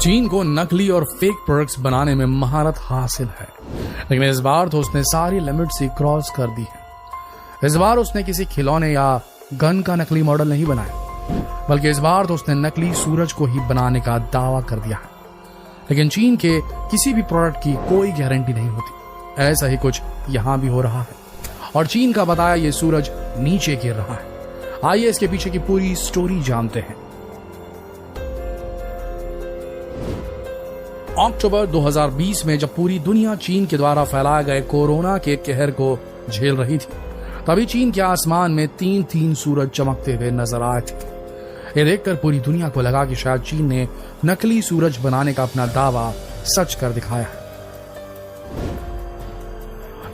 चीन को नकली और फेक प्रोडक्ट्स बनाने में महारत हासिल है, लेकिन इस बार तो उसने सारी लिमिट्स ही क्रॉस कर दी है। इस बार उसने किसी खिलौने या गन का नकली मॉडल नहीं बनाया, बल्कि इस बार तो उसने नकली सूरज को ही बनाने का दावा कर दिया है। लेकिन चीन के किसी भी प्रोडक्ट की कोई गारंटी नहीं होती। ऐसा ही कुछ यहां भी हो रहा है और चीन का बताया ये सूरज नीचे गिर रहा है। आइए इसके पीछे की पूरी स्टोरी जानते हैं। अक्टूबर 2020 में जब पूरी दुनिया चीन के द्वारा फैलाए गए कोरोना के कहर को झेल रही थी, तभी चीन के आसमान में तीन सूरज चमकते हुए नजर आए थे। ये देखकर पूरी दुनिया को लगा कि शायद चीन ने नकली सूरज बनाने का अपना दावा सच कर दिखाया है।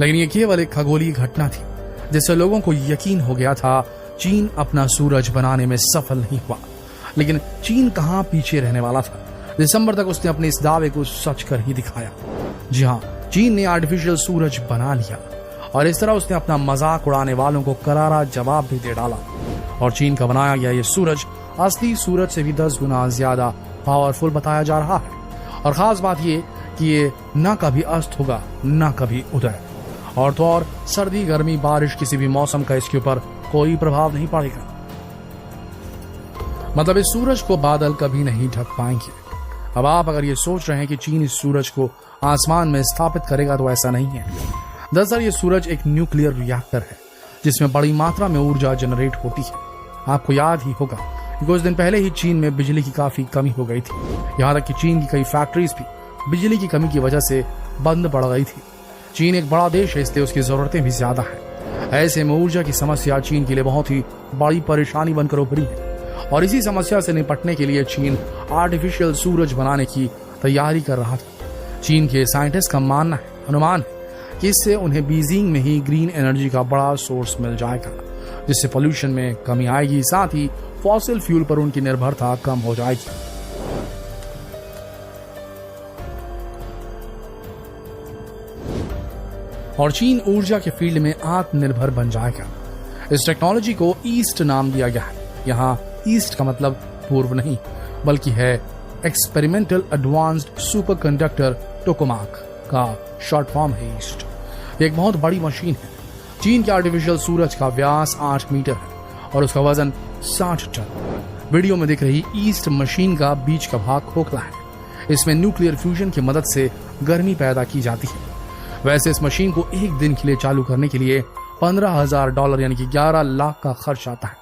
लेकिन ये केवल एक खगोलीय घटना थी, जिससे लोगों को यकीन हो गया था चीन अपना सूरज बनाने में सफल नहीं हुआ। लेकिन चीन कहां पीछे रहने वाला था। दिसंबर तक उसने अपने इस दावे को सच कर ही दिखाया। जी हाँ, चीन ने आर्टिफिशियल सूरज बना लिया और इस तरह उसने अपना मजाक उड़ाने वालों को करारा जवाब भी दे डाला। और चीन का बनाया गया ये सूरज असली सूरज से भी 10 गुना ज्यादा पावरफुल बताया जा रहा है। और खास बात ये कि ये न कभी अस्त होगा न कभी उदय, और तो और सर्दी गर्मी बारिश किसी भी मौसम का इसके ऊपर कोई प्रभाव नहीं पड़ेगा। मतलब इस सूरज को बादल कभी नहीं ढक पाएंगे। अब आप अगर ये सोच रहे हैं कि चीन इस सूरज को आसमान में स्थापित करेगा, तो ऐसा नहीं है। दरअसल ये सूरज एक न्यूक्लियर रिएक्टर है, जिसमें बड़ी मात्रा में ऊर्जा जनरेट होती है। आपको याद ही होगा कि कुछ दिन पहले ही चीन में बिजली की काफी कमी हो गई थी। यहाँ तक कि चीन की कई फैक्ट्रीज भी बिजली की कमी की वजह से बंद पड़ गई थी। चीन एक बड़ा देश है, इसलिए उसकी जरूरतें भी ज्यादा है। ऐसे में ऊर्जा की समस्या चीन के लिए बहुत ही बड़ी परेशानी बनकर उभरी है। और इसी समस्या से निपटने के लिए चीन आर्टिफिशियल सूरज बनाने की तैयारी कर रहा था। चीन के साइंटिस्ट का अनुमान है कि इससे उन्हें बीजिंग में ही ग्रीन एनर्जी का बड़ा सोर्स मिल जाएगा, जिससे पोल्यूशन में कमी आएगी, साथ ही फॉसिल फ्यूल पर उनकी निर्भरता कम हो जाएगी। और चीन ऊर्जा के फील्ड में आत्मनिर्भर बन जाएगा। इस टेक्नोलॉजी को ईस्ट नाम दिया गया है। यहाँ ईस्ट का मतलब पूर्व नहीं, बल्कि है एक्सपेरिमेंटल एडवांस्ड सुपर कंडक्टर टोकामाक का शॉर्ट फॉर्म है ईस्ट। एक बहुत बड़ी मशीन है। चीन के आर्टिफिशियल सूरज का व्यास 8 मीटर है और उसका वजन 60 टन। वीडियो में दिख रही ईस्ट मशीन का बीच का भाग खोखला है। इसमें न्यूक्लियर फ्यूजन की मदद से गर्मी पैदा की जाती है। वैसे इस मशीन को एक दिन के लिए चालू करने के लिए $15,000 यानी कि 11 लाख का खर्च आता है।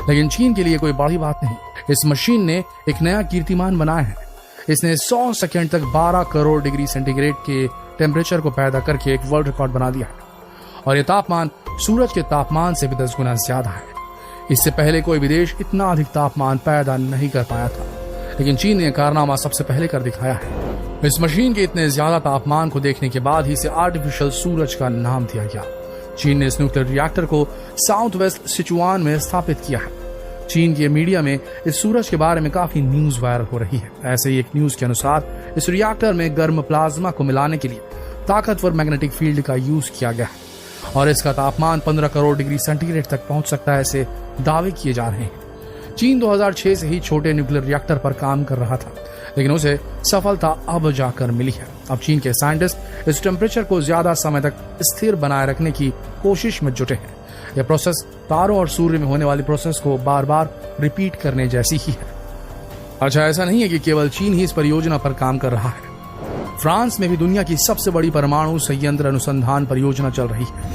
लेकिन चीन के लिए कोई बड़ी बात नहीं। इस मशीन ने एक नया कीर्तिमान बनाया है। इसने 100 सेकंड तक 12 करोड़ डिग्री सेंटीग्रेड के टेम्परेचर को पैदा करके एक वर्ल्ड रिकॉर्ड बना दिया है। और यह तापमान सूरज के तापमान से भी 10 गुना ज्यादा है। इससे पहले कोई भी देश इतना अधिक तापमान पैदा नहीं कर पाया था, लेकिन चीन ने कारनामा सबसे पहले कर दिखाया है। इस मशीन के इतने ज्यादा तापमान को देखने के बाद ही इसे आर्टिफिशियल सूरज का नाम दिया गया। चीन ने इस न्यूक्लियर रिएक्टर को साउथ वेस्ट सिचुआन में स्थापित किया है। चीन के मीडिया में इस सूरज के बारे में काफी न्यूज वायरल हो रही है। ऐसे ही एक न्यूज के अनुसार इस रिएक्टर में गर्म प्लाज्मा को मिलाने के लिए ताकतवर मैग्नेटिक फील्ड का यूज किया गया है और इसका तापमान 15 करोड़ डिग्री सेंटीग्रेड तक पहुंच सकता है, ऐसे दावे किए जा रहे हैं। चीन 2006 से ही छोटे न्यूक्लियर रिएक्टर पर काम कर रहा था, लेकिन उसे सफलता अब जाकर मिली है। अब चीन के साइंटिस्ट इस टेम्परेचर को ज्यादा समय तक स्थिर बनाए रखने की कोशिश में जुटे हैं। यह प्रोसेस तारों और सूर्य में होने वाली प्रोसेस को बार बार रिपीट करने जैसी ही है। अच्छा, ऐसा नहीं है कि केवल चीन ही इस परियोजना पर काम कर रहा है। फ्रांस में भी दुनिया की सबसे बड़ी परमाणु संयंत्र अनुसंधान परियोजना चल रही है,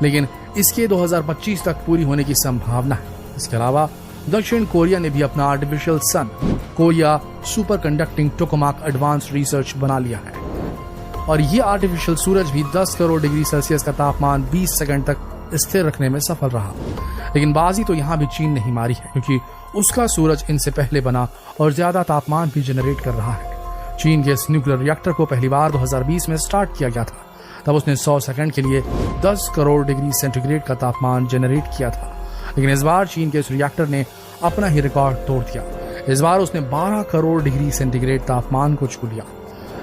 लेकिन इसके 2025 तक पूरी होने की संभावना है। इसके अलावा दक्षिण कोरिया ने भी अपना artificial sun Korea superconducting tokamak advance research बना लिया है। और ये आर्टिफिशियल सूरज भी 10 करोड़ डिग्री सेल्सियस का तापमान 20 सेकंड तक स्थिर रखने में सफल रहा। लेकिन बाजी तो यहाँ भी चीन नहीं मारी है, क्योंकि उसका सूरज इनसे पहले बना और ज्यादा तापमान भी जनरेट कर रहा है। चीन के इस न्यूक्लियर रिएक्टर को पहली बार 2020 में स्टार्ट किया गया था। तब उसने 100 सेकंड के लिए 10 करोड़ डिग्री सेंटीग्रेड का तापमान जनरेट किया था। लेकिन इस बार चीन के इस रिएक्टर ने अपना ही रिकॉर्ड तोड़ दिया। इस बार उसने 12 करोड़ डिग्री सेंटीग्रेड तापमान को छू लिया।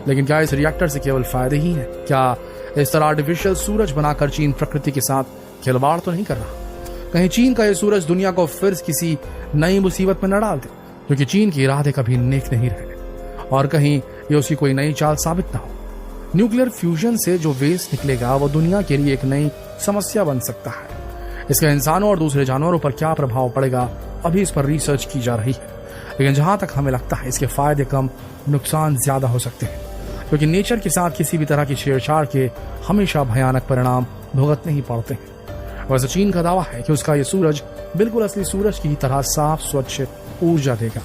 लेकिन क्या इस रिएक्टर से केवल फायदे ही हैं? क्या इस तरह आर्टिफिशियल सूरज बनाकर चीन प्रकृति के साथ खिलवाड़ तो नहीं कर रहा? कहीं चीन का यह सूरज दुनिया को फिर किसी नई मुसीबत में न डाल दे, क्योंकि चीन के इरादे कभी नेक नहीं रहे। और कहीं ये उसकी कोई नई चाल साबित ना हो। न्यूक्लियर फ्यूजन से जो वेस्ट निकलेगा वो दुनिया के लिए एक नई समस्या बन सकता है। इसका इंसानों और दूसरे जानवरों पर क्या प्रभाव पड़ेगा, अभी इस पर रिसर्च की जा रही है। लेकिन जहां तक हमें लगता है इसके फायदे कम, नुकसान ज्यादा हो सकते हैं, क्योंकि नेचर के साथ किसी भी तरह की छेड़छाड़ के हमेशा भयानक परिणाम भुगतने ही पड़ते हैं। वैसे चीन का दावा है कि उसका ये सूरज बिल्कुल असली सूरज की तरह साफ स्वच्छ ऊर्जा देगा।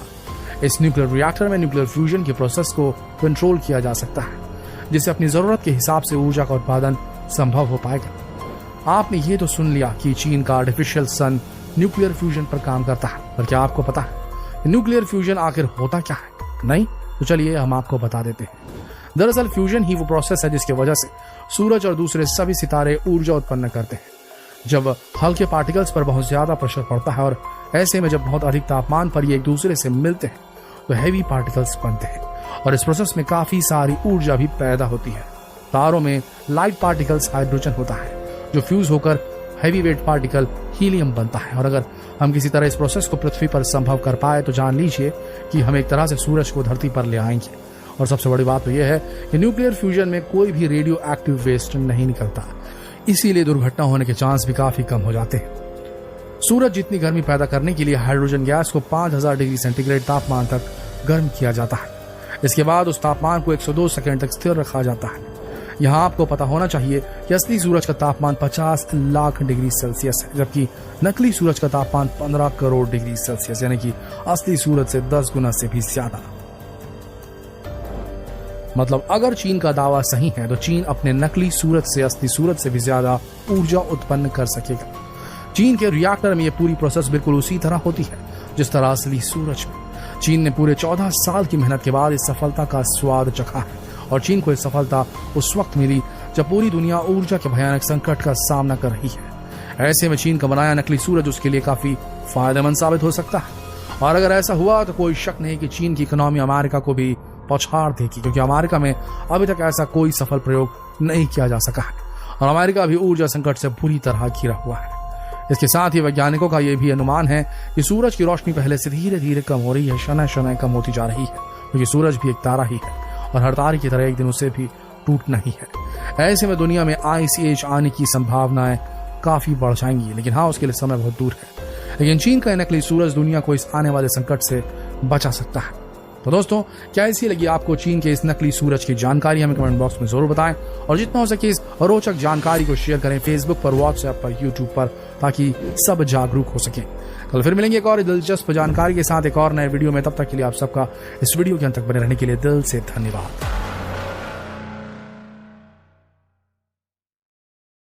इस न्यूक्लियर रिएक्टर में न्यूक्लियर फ्यूजन के प्रोसेस को कंट्रोल किया जा सकता है, जिससे अपनी जरूरत के हिसाब से ऊर्जा का उत्पादन संभव हो पाएगा। आपने ये तो सुन लिया कि चीन का आर्टिफिशियल सन न्यूक्लियर फ्यूजन पर काम करता है, पर क्या आपको पता है न्यूक्लियर फ्यूजन आखिर होता क्या है? नहीं? तो चलिए हम आपको बता देते हैं। दरअसल फ्यूजन ही वो प्रोसेस है जिसकी वजह से सूरज और दूसरे सभी सितारे ऊर्जा उत्पन्न करते हैं। जब हल्के पार्टिकल्स पर बहुत ज्यादा प्रेशर पड़ता है और ऐसे में जब बहुत अधिक तापमान पर ये एक दूसरे से मिलते हैं तो हैवी पार्टिकल्स बनते हैं और इस प्रोसेस में काफी सारी ऊर्जा भी पैदा होती है। तारों में लाइट पार्टिकल्स हाइड्रोजन होता है जो फ्यूज होकर हैवी वेट पार्टिकल हीलियम बनता है। और अगर हम किसी तरह इस प्रोसेस को पृथ्वी पर संभव कर पाए तो जान लीजिए कि हम एक तरह से सूरज को धरती पर ले आएंगे। और सबसे बड़ी बात तो यह है कि न्यूक्लियर फ्यूजन में कोई भी रेडियो एक्टिव वेस्ट नहीं निकलता, इसीलिए दुर्घटना होने के चांस भी काफी कम हो जाते हैं। सूरज जितनी गर्मी पैदा करने के लिए हाइड्रोजन गैस को 5000 डिग्री सेंटीग्रेड तापमान तक गर्म किया जाता है। इसके बाद उस तापमान को 102 सेकंड तक स्थिर रखा जाता है। यहाँ आपको पता होना चाहिए कि असली सूरज का तापमान 50 लाख डिग्री सेल्सियस है, जबकि नकली सूरज का तापमान 15 करोड़ डिग्री सेल्सियस, यानी कि असली सूरज से 10 गुना से भी ज्यादा। मतलब अगर चीन का दावा सही है तो चीन अपने नकली सूरज से असली सूरज से भी ज्यादा ऊर्जा उत्पन्न कर सकेगा। चीन के रिएक्टर में यह पूरी प्रोसेस बिल्कुल उसी तरह होती है जिस तरह असली सूरज में। चीन ने पूरे 14 साल की मेहनत के बाद इस सफलता का स्वाद चखा है और चीन को यह सफलता उस वक्त मिली जब पूरी दुनिया ऊर्जा के भयानक संकट का सामना कर रही है। ऐसे में चीन का बनाया नकली सूरज उसके लिए काफी फायदेमंद साबित हो सकता है। और अगर ऐसा हुआ तो कोई शक नहीं कि चीन की इकोनॉमी अमेरिका को भी पछाड़ देगी, क्योंकि अमेरिका में अभी तक ऐसा कोई सफल प्रयोग नहीं किया जा सका है और अमेरिका भी ऊर्जा संकट से बुरी तरह घिरा हुआ है। इसके साथ ही वैज्ञानिकों का यह भी अनुमान है कि सूरज की रोशनी पहले से धीरे धीरे कम हो रही है, शनय शनय कम होती जा रही है, क्योंकि सूरज भी एक तारा ही है और हर तारे की तरह एक दिन उसे भी टूटना ही है। ऐसे में दुनिया में आइस एज आने की संभावनाएं काफी बढ़ जाएंगी, लेकिन हाँ उसके लिए समय बहुत दूर है। लेकिन चीन का नकली सूरज दुनिया को इस आने वाले संकट से बचा सकता है। तो दोस्तों, क्या ऐसी लगी आपको चीन के इस नकली सूरज की जानकारी? हमें कमेंट बॉक्स में जरूर बताएं और जितना हो सके इस रोचक जानकारी को शेयर करें फेसबुक पर, व्हाट्सएप पर, यूट्यूब पर, ताकि सब जागरूक हो सके। कल फिर मिलेंगे एक और दिलचस्प जानकारी के साथ एक और नए वीडियो में। तब तक के लिए आप सबका इस वीडियो के अंत तक बने रहने के लिए दिल से धन्यवाद।